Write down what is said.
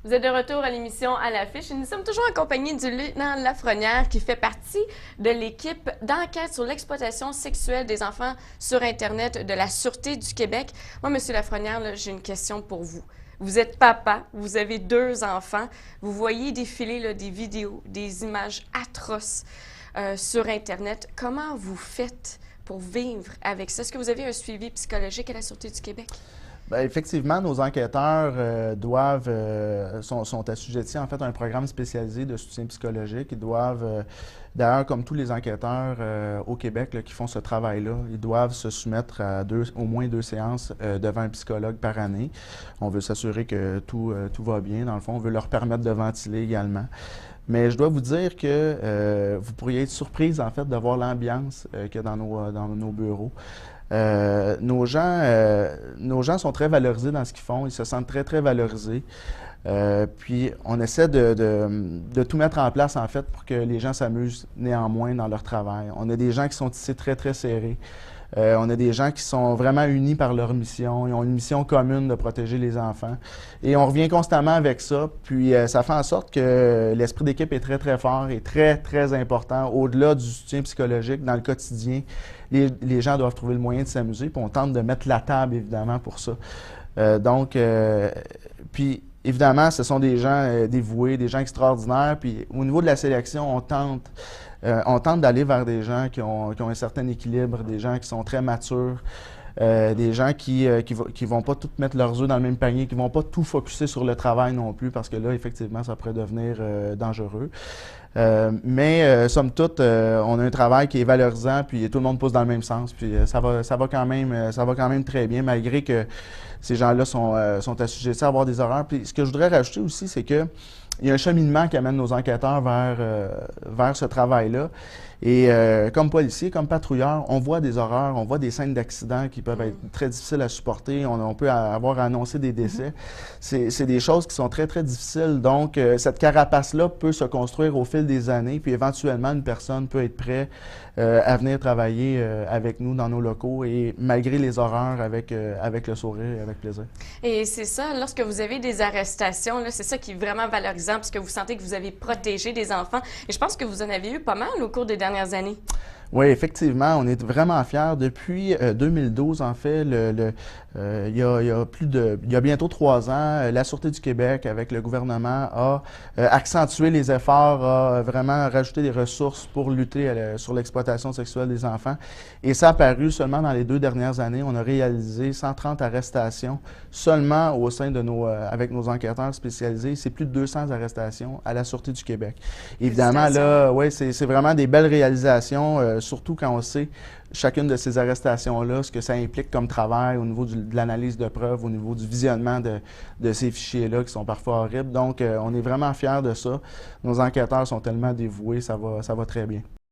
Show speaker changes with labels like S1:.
S1: Vous êtes de retour à l'émission À l'affiche et nous sommes toujours accompagnés du lieutenant Lafrenière qui fait partie de l'équipe d'enquête sur l'exploitation sexuelle des enfants sur Internet de la Sûreté du Québec. Moi, M. Lafrenière, j'ai une question pour vous. Vous êtes papa, vous avez 2 enfants, vous voyez défiler des vidéos, des images atroces sur Internet. Comment vous faites pour vivre avec ça? Est-ce que vous avez un suivi psychologique à la Sûreté du Québec?
S2: Bien, effectivement, nos enquêteurs sont assujettis en fait à un programme spécialisé de soutien psychologique. Ils doivent, d'ailleurs, comme tous les enquêteurs au Québec là, qui font ce travail-là, ils doivent se soumettre à au moins 2 séances devant un psychologue par année. On veut s'assurer que tout va bien. Dans le fond, on veut leur permettre de ventiler également. Mais je dois vous dire que vous pourriez être surprise en fait de voir l'ambiance qu'il y a dans nos bureaux. Nos gens sont très valorisés dans ce qu'ils font, ils se sentent très, très valorisés. Puis on essaie de tout mettre en place, en fait, pour que les gens s'amusent néanmoins dans leur travail. On a des gens qui sont ici très, très serrés. On a des gens qui sont vraiment unis par leur mission. Ils ont une mission commune de protéger les enfants. Et on revient constamment avec ça. Puis ça fait en sorte que l'esprit d'équipe est très, très fort et très, très important. Au-delà du soutien psychologique, dans le quotidien, les gens doivent trouver le moyen de s'amuser. Puis on tente de mettre la table, évidemment, pour ça. Puis évidemment, ce sont des gens dévoués, des gens extraordinaires. Puis au niveau de la sélection, on tente d'aller vers des gens qui ont un certain équilibre, des gens qui sont très matures, des gens qui vont pas tout mettre leurs œufs dans le même panier, qui vont pas tout focusser sur le travail non plus, parce que là, effectivement, ça pourrait devenir dangereux. Somme toute, on a un travail qui est valorisant, puis tout le monde pousse dans le même sens, puis ça va quand même très bien, malgré que ces gens-là sont assujettis à avoir des horaires. Puis ce que je voudrais rajouter aussi, c'est que il y a un cheminement qui amène nos enquêteurs vers ce travail-là. Et comme policiers, comme patrouilleurs, on voit des horreurs, on voit des scènes d'accidents qui peuvent être très difficiles à supporter. On peut avoir annoncé des décès. C'est des choses qui sont très, très difficiles. Donc, cette carapace-là peut se construire au fil des années, puis éventuellement, une personne peut être prête à venir travailler avec nous dans nos locaux et malgré les horreurs, avec le sourire et avec plaisir.
S1: Et c'est ça, lorsque vous avez des arrestations, c'est ça qui est vraiment valorisant, parce que vous sentez que vous avez protégé des enfants. Et je pense que vous en avez eu pas mal au cours des dernières années.
S2: Oui, effectivement, on est vraiment fiers. Depuis 2012, en fait, il y a bientôt 3 ans, la Sûreté du Québec, avec le gouvernement, a accentué les efforts, a vraiment rajouté des ressources pour lutter sur l'exploitation sexuelle des enfants. Et ça a paru seulement dans les 2 dernières années. On a réalisé 130 arrestations seulement au sein de avec nos enquêteurs spécialisés. C'est plus de 200 arrestations à la Sûreté du Québec. Évidemment, là, ouais, c'est vraiment des belles réalisations. Surtout quand on sait chacune de ces arrestations-là, ce que ça implique comme travail au niveau de l'analyse de preuves, au niveau du visionnement de ces fichiers-là qui sont parfois horribles. Donc, on est vraiment fiers de ça. Nos enquêteurs sont tellement dévoués, ça va très bien.